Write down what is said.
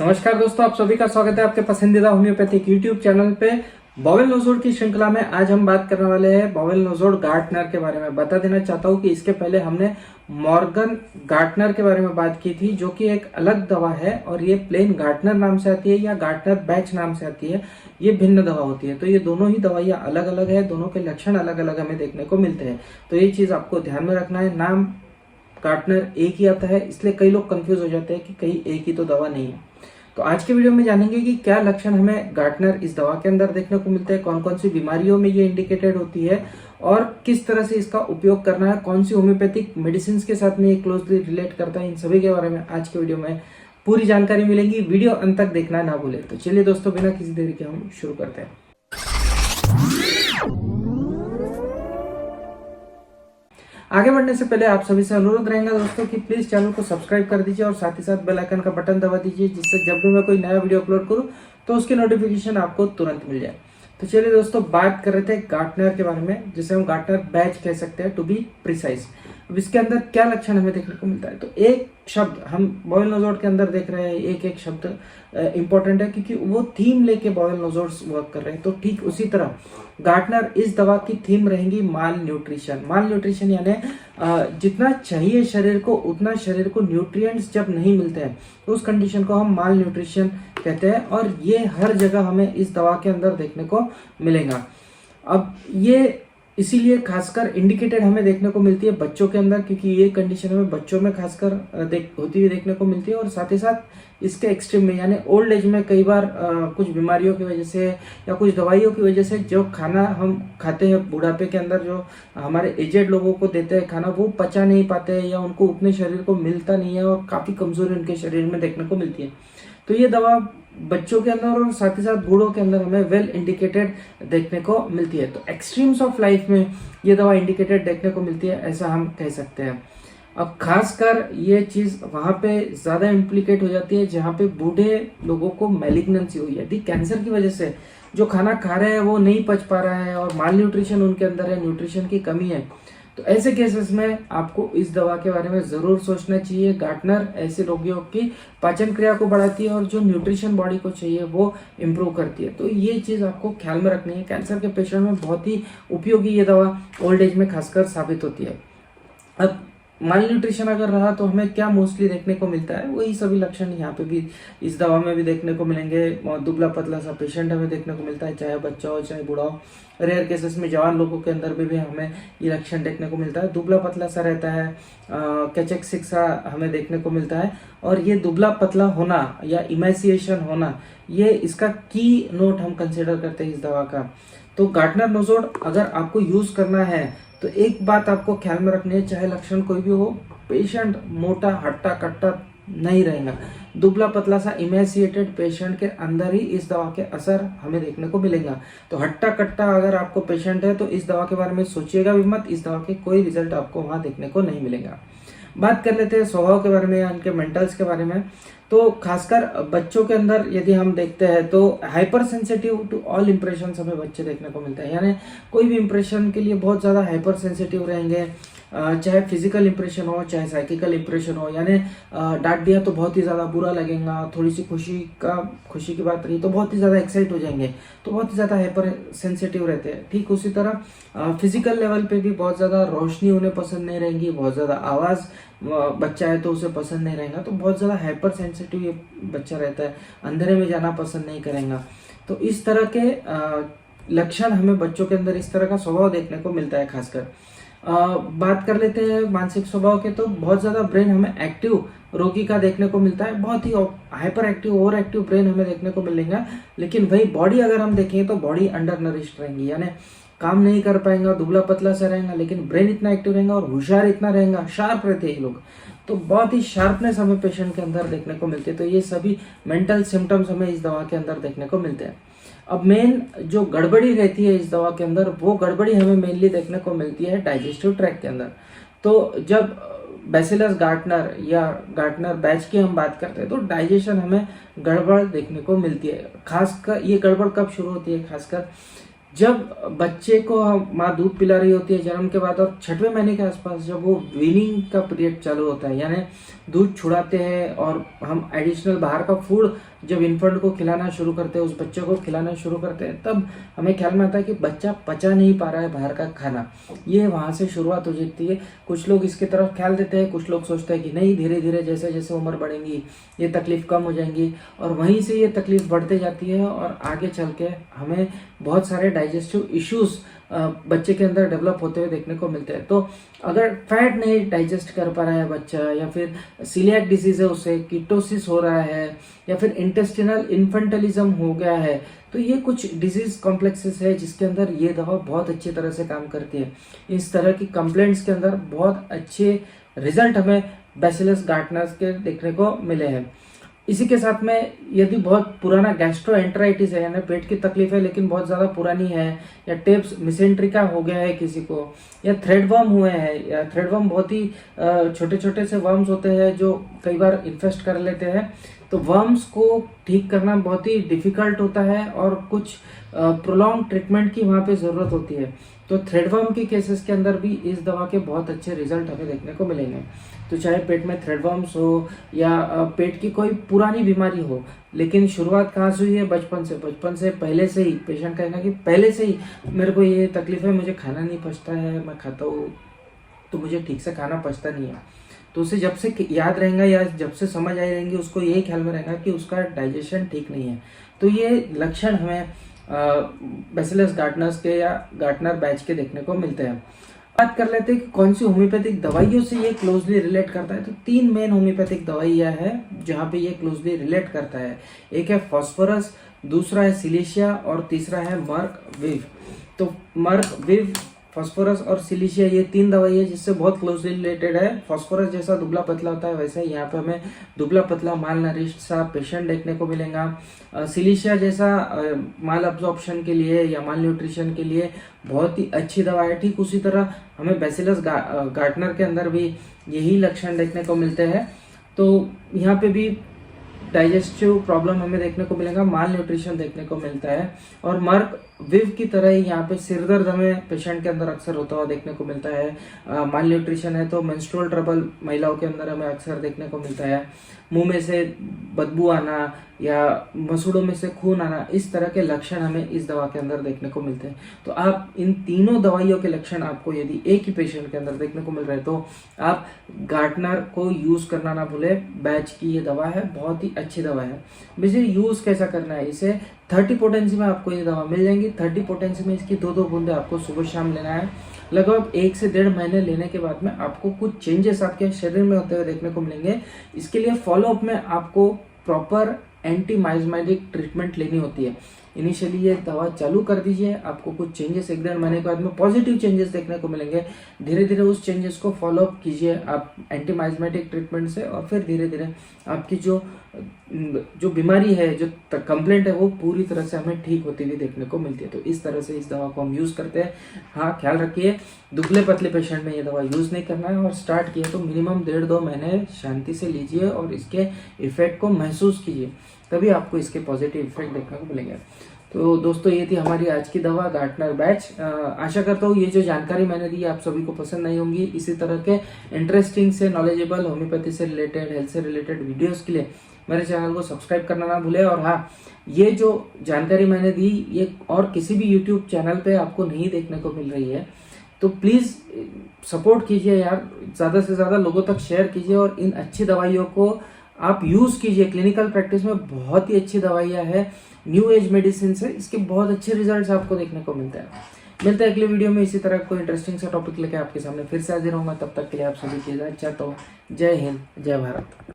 नमस्कार दोस्तों, आप सभी का स्वागत है आपके पसंदीदा होम्योपैथिक यूट्यूब चैनल पे। बॉवेल नोजोड की श्रृंखला में आज हम बात करने वाले हैं बॉवेल नोजोड गार्टनर के बारे में। बता देना चाहता हूँ कि इसके पहले हमने मॉर्गन गार्टनर के बारे में बात की थी, जो कि एक अलग दवा है और ये प्लेन गार्टनर नाम से आती है या गार्टनर बैच नाम से आती है। ये भिन्न दवा होती है, तो ये दोनों ही दवाइयाँ अलग अलग है, दोनों के लक्षण अलग अलग हमें देखने को मिलते हैं। तो ये चीज आपको ध्यान में रखना है। नाम गार्टनर एक ही आता है, इसलिए कई लोग कंफ्यूज हो जाते हैं कि कहीं एक ही तो दवा नहीं है। तो आज के वीडियो में जानेंगे कि क्या लक्षण हमें गार्टनर इस दवा के अंदर देखने को मिलते हैं, कौन कौन सी बीमारियों में ये इंडिकेटेड होती है और किस तरह से इसका उपयोग करना है, कौन सी होम्योपैथिक मेडिसिन के साथ में ये क्लोजली रिलेट करता है। इन सभी के बारे में आज के वीडियो में पूरी जानकारी मिलेगी। वीडियो अंत तक देखना ना भूले। तो चलिए दोस्तों, बिना किसी देरी के हम शुरू करते हैं। आगे बढ़ने से पहले आप सभी से अनुरोध रहेगा दोस्तों कि प्लीज चैनल को सब्सक्राइब कर दीजिए और साथ ही साथ बेल आइकन का बटन दबा दीजिए, जिससे जब भी मैं कोई नया वीडियो अपलोड करूं तो उसकी नोटिफिकेशन आपको तुरंत मिल जाए। तो चलिए दोस्तों, बात कर रहे थे गार्टनर के बारे में, जिसे हम गार्टनर बैच कह सकते हैं टू बी प्रिसाइज। अब इसके अंदर क्या लक्षण हमें देखने को मिलता है, तो एक शब्द हम बॉवेल नोजोड के अंदर देख रहे हैं, एक एक शब्द इंपॉर्टेंट है क्योंकि वो थीम लेके बॉवेल नोजोड्स वर्क कर रहे हैं। तो ठीक उसी तरह गार्टनर इस दवा की थीम रहेंगी माल न्यूट्रिशन। माल न्यूट्रिशन यानी जितना चाहिए शरीर को उतना शरीर को न्यूट्रिएंट्स जब नहीं मिलते हैं तो उस कंडीशन को हम माल न्यूट्रिशन कहते हैं, और ये हर जगह हमें इस दवा के अंदर देखने को मिलेगा। अब ये इसीलिए खासकर इंडिकेटेड हमें देखने को मिलती है बच्चों के अंदर, क्योंकि ये कंडीशन हमें बच्चों में खासकर होती हुई देखने को मिलती है। और साथ ही साथ इसके एक्सट्रीम में यानी ओल्ड एज में कई बार कुछ बीमारियों की वजह से या कुछ दवाइयों की वजह से जो खाना हम खाते हैं बुढ़ापे के अंदर, जो हमारे एजेड लोगों को देते हैं खाना, वो पचा नहीं पाते हैं या उनको उतने शरीर को मिलता नहीं है और काफी कमजोरी उनके शरीर में देखने को मिलती है। तो ये दवा बच्चों के अंदर और साथ ही साथ बूढ़ों के अंदर हमें वेल इंडिकेटेड देखने को मिलती है। तो एक्सट्रीम्स ऑफ लाइफ में ये दवा इंडिकेटेड देखने को मिलती है, ऐसा हम कह सकते हैं। अब खासकर ये चीज वहां पे ज्यादा इम्प्लीकेट हो जाती है जहाँ पे बूढ़े लोगों को मैलिग्नेंसी हुई है, कैंसर की वजह से जो खाना खा रहे हैं वो नहीं पच पा रहा है और माल न्यूट्रिशन उनके अंदर है, न्यूट्रिशन की कमी है। तो ऐसे केसेस में आपको इस दवा के बारे में जरूर सोचना चाहिए। गार्टनर ऐसे रोगियों की पाचन क्रिया को बढ़ाती है और जो न्यूट्रिशन बॉडी को चाहिए वो इम्प्रूव करती है। तो ये चीज आपको ख्याल में रखनी है। कैंसर के पेशेंट में बहुत ही उपयोगी ये दवा ओल्ड एज में खासकर साबित होती है। अब माल न्यूट्रिशन अगर रहा तो हमें क्या मोस्टली देखने को मिलता है, वही सभी लक्षण यहाँ पे भी इस दवा में भी देखने को मिलेंगे। दुबला पतला सा पेशेंट हमें देखने को मिलता है, चाहे बच्चा हो चाहे बूढ़ा हो। रेयर केसेस में जवान लोगों के अंदर भी हमें ये लक्षण देखने को मिलता है। दुबला पतला सा रहता है, कैचेक्सिक सा हमें देखने को मिलता है। और ये दुबला पतला होना या इमेसिएशन होना, ये इसका की नोट हम कंसिडर करते हैं इस दवा का। तो गार्टनर नोजोड अगर आपको यूज करना है तो एक बात आपको ख्याल में रखनी है, चाहे लक्षण कोई भी हो, पेशेंट मोटा हट्टा कट्टा नहीं रहेगा। दुबला पतला सा इमेसिएटेड पेशेंट के अंदर ही इस दवा के असर हमें देखने को मिलेगा। तो हट्टा कट्टा अगर आपको पेशेंट है तो इस दवा के बारे में सोचिएगा भी मत, इस दवा के कोई रिजल्ट आपको वहां देखने को नहीं मिलेगा। बात कर लेते हैं स्वभाव के बारे में या उनके मेंटल्स के बारे में। तो खासकर बच्चों के अंदर यदि हम देखते हैं तो hyper sensitive to all impression हमें बच्चे देखने को मिलते हैं, यानी कोई भी इंप्रेशन के लिए बहुत ज्यादा हाइपर सेंसिटिव रहेंगे, चाहे फिजिकल इंप्रेशन हो चाहे साइकिकल इंप्रेशन हो। यानी डांट दिया तो बहुत ही ज्यादा बुरा लगेगा, थोड़ी सी खुशी की बात रही तो बहुत ही ज्यादा एक्साइट हो जाएंगे, तो बहुत ही ज्यादा हाइपर सेंसिटिव रहते हैं। ठीक उसी तरह फिजिकल लेवल पे भी बहुत ज्यादा रोशनी उन्हें पसंद नहीं रहेगी, बहुत ज्यादा आवाज बच्चा है तो उसे पसंद नहीं रहेगा, तो बहुत ज्यादा हाइपर सेंसिटिव ये बच्चा रहता है, अंधेरे में जाना पसंद नहीं करेगा। तो इस तरह के लक्षण हमें बच्चों के अंदर इस तरह का स्वभाव देखने को मिलता है। खासकर बात कर लेते हैं मानसिक स्वभाव के, तो बहुत ज्यादा ब्रेन हमें एक्टिव रोगी का देखने को मिलता है, बहुत ही hyperactive overactive brain हमें देखने को मिलेगा। लेकिन वही बॉडी अगर हम देखें तो बॉडी अंडर नरिश्ड रहेंगी, यानी काम नहीं कर पाएंगा, दुबला पतला सा रहेगा, लेकिन ब्रेन इतना एक्टिव रहेगा और होशियार इतना रहेगा, शार्प रहते हैं ये लोग। तो बहुत ही शार्पनेस हमें पेशेंट के अंदर देखने को मिलती है। तो ये सभी मेंटल सिम्टम्स हमें इस दवा के अंदर देखने को मिलते हैं। अब मेन जो गड़बड़ी रहती है इस दवा के अंदर, वो गड़बड़ी हमें मेनली देखने को मिलती है डाइजेस्टिव ट्रैक्ट के अंदर। तो जब बैसिलस गार्टनर या गार्टनर बैच की हम बात करते हैं तो डाइजेशन हमें गड़बड़ देखने को मिलती है। खासकर ये गड़बड़ कब शुरू होती है, खासकर जब बच्चे को माँ दूध पिला रही होती है जन्म के बाद, और 6वें महीने के आसपास जब वो वीनिंग का पीरियड चालू होता है, यानी दूध छुड़ाते हैं और हम एडिशनल बाहर का फूड जब इन्फेंट को खिलाना शुरू करते हैं, उस बच्चे को खिलाना शुरू करते हैं, तब हमें ख्याल में आता है कि बच्चा पचा नहीं पा रहा है बाहर का खाना। ये वहाँ से शुरुआत हो जाती है। कुछ लोग इसकी तरफ ख्याल देते हैं, कुछ लोग सोचते हैं कि नहीं, धीरे धीरे जैसे जैसे उम्र बढ़ेंगी ये तकलीफ कम हो जाएंगी, और वहीं से ये तकलीफ बढ़ते जाती है और आगे चल के हमें बहुत सारे डाइजेस्टिव इश्यूज बच्चे के अंदर डेवलप होते हुए देखने को मिलते हैं। तो अगर फैट नहीं डाइजेस्ट कर पा रहा है बच्चा, या फिर सीलियाक डिजीज है, उसे कीटोसिस हो रहा है, या फिर इंटेस्टिनल इन्फेंटलिज्म हो गया है, तो ये कुछ डिजीज कॉम्प्लेक्सेस है जिसके अंदर ये दवा बहुत अच्छी तरह से काम करती है। इस तरह की कंप्लेंट्स के अंदर बहुत अच्छे रिजल्ट हमें बैसिलस गार्टनर्स के देखने को मिले हैं। इसी के साथ में यदि बहुत पुराना गैस्ट्रोएंटेराइटिस है, यानी पेट की तकलीफ है लेकिन बहुत ज़्यादा पुरानी है, या टेप्स मिसेंट्रिका हो गया है किसी को, या थ्रेडवर्म हुए हैं, या थ्रेडवर्म बहुत ही छोटे छोटे से वर्म्स होते हैं जो कई बार इन्फेस्ट कर लेते हैं, तो वर्म्स को ठीक करना बहुत ही डिफिकल्ट होता है और कुछ प्रोलॉन्ग ट्रीटमेंट की वहाँ पे ज़रूरत होती है। तो थ्रेडवर्म के केसेस के अंदर भी इस दवा के बहुत अच्छे रिजल्ट हमें देखने को मिलेंगे। तो चाहे पेट में थ्रेडवर्म्स हो या पेट की कोई पुरानी बीमारी हो, लेकिन शुरुआत कहाँ से हुई है? बचपन से पहले से ही पेशेंट कहेगा कि पहले से ही मेरे को ये तकलीफ है, मुझे खाना नहीं पचता है, मैं खाता हूँ तो मुझे ठीक से खाना पचता नहीं है। तो उसे जब से याद रहेगा या जब से समझ आई रहेंगी, उसको यही ख्याल में रहेगा कि उसका डाइजेशन ठीक नहीं है। तो ये लक्षण हमें बैसिलस गार्टनर्स के या गार्टनर बैच के देखने को मिलते हैं। बात कर लेते हैं कि कौन सी होम्योपैथिक दवाइयों से ये क्लोजली रिलेट करता है। तो 3 मेन होम्योपैथिक दवाइयाँ हैं जहाँ पे ये क्लोजली रिलेट करता है। एक है फॉस्फोरस, दूसरा है सिलिशिया और तीसरा है मर्क विव। तो मर्क विव, फॉस्फोरस और सिलिशिया, ये 3 दवाई है जिससे बहुत क्लोजली रिलेटेड है। फॉस्फोरस जैसा दुबला पतला होता है, वैसे यहाँ पे हमें दुबला पतला माल नरिश्ड सा पेशेंट देखने को मिलेगा। सिलिशिया जैसा माल अब्जॉर्प्शन के लिए या माल न्यूट्रिशन के लिए बहुत ही अच्छी दवा है। ठीक उसी तरह हमें बैसिलस गार्टनर के अंदर भी यही लक्षण देखने को मिलते हैं। तो यहाँ पे भी डाइजेस्टिव प्रॉब्लम हमें देखने को मिलेगा, माल न्यूट्रिशन देखने को मिलता है, और मर्क विव की तरह ही यहाँ पे सिर दर्द हमें पेशेंट के अंदर अक्सर होता हुआ देखने को मिलता है। माल न्यूट्रिशन है तो मेंस्ट्रुअल ट्रबल महिलाओं के अंदर हमें अक्सर देखने को मिलता है। मुंह में से बदबू आना या मसूड़ों में से खून आना, इस तरह के लक्षण हमें इस दवा के अंदर देखने को मिलते हैं। तो आप इन तीनों दवाइयों के लक्षण आपको यदि एक ही पेशेंट के अंदर देखने को मिल रहे हैं तो आप गार्टनर को यूज करना ना भूले। बैच की ये दवा है, बहुत ही अच्छी दवा है। वैसे यूज कैसा करना है, इसे 30 पोटेंसी में आपको ये दवा मिल जाएंगी। 30 पोटेंसी में इसकी 2-2 बूंदे आपको सुबह शाम लेना है। लगभग 1 से 1.5 महीने लेने के बाद में आपको कुछ चेंजेस आपके शरीर में होते हुए देखने को मिलेंगे। इसके लिए फॉलोअप में आपको प्रॉपर एंटी माइजमेटिक ट्रीटमेंट लेनी होती है। इनिशियली ये दवा चालू कर दीजिए, आपको कुछ चेंजेस 1-1.5 महीने के बाद में पॉजिटिव चेंजेस देखने को मिलेंगे। धीरे धीरे उस चेंजेस को फॉलोअप कीजिए आप एंटी माइजमेटिक ट्रीटमेंट से, और फिर धीरे धीरे आपकी जो बीमारी है, जो कंप्लेंट है, वो पूरी तरह से हमें ठीक होती हुई देखने को मिलती है। तो इस तरह से इस दवा को हम यूज़ करते हैं। हाँ, ख्याल रखिए दुबले पतले पेशेंट में ये दवा यूज़ नहीं करना है, और स्टार्ट किया तो मिनिमम 1.5-2 महीने शांति से लीजिए और इसके इफेक्ट को महसूस कीजिए, तभी आपको इसके पॉजिटिव इफेक्ट देखने को मिलेंगे। तो दोस्तों, ये थी हमारी आज की दवा गार्टनर बैच। आशा करता हूँ ये जो जानकारी मैंने दी आप सभी को पसंद नहीं होंगी। इसी तरह के इंटरेस्टिंग से नॉलेजेबल होम्योपैथी से रिलेटेड, हेल्थ से रिलेटेड वीडियोस के लिए मेरे चैनल को सब्सक्राइब करना ना भूले। और हाँ, ये जो जानकारी मैंने दी ये और किसी भी यूट्यूब चैनल पे आपको नहीं देखने को मिल रही है, तो प्लीज़ सपोर्ट कीजिए यार, ज़्यादा से ज़्यादा लोगों तक शेयर कीजिए और इन अच्छी दवाइयों को आप यूज़ कीजिए। क्लिनिकल प्रैक्टिस में बहुत ही अच्छी दवाइयाँ हैं, न्यू एज मेडिसिन से इसके बहुत अच्छे रिजल्ट्स आपको देखने को मिलते हैं। मिलते हैं अगले वीडियो में इसी तरह कोई इंटरेस्टिंग सा टॉपिक लेकर आपके सामने फिर से हाजिर होऊंगा। तब तक के लिए आप सभी की इजाजत चाहता हूँ। जय हिंद, जय भारत।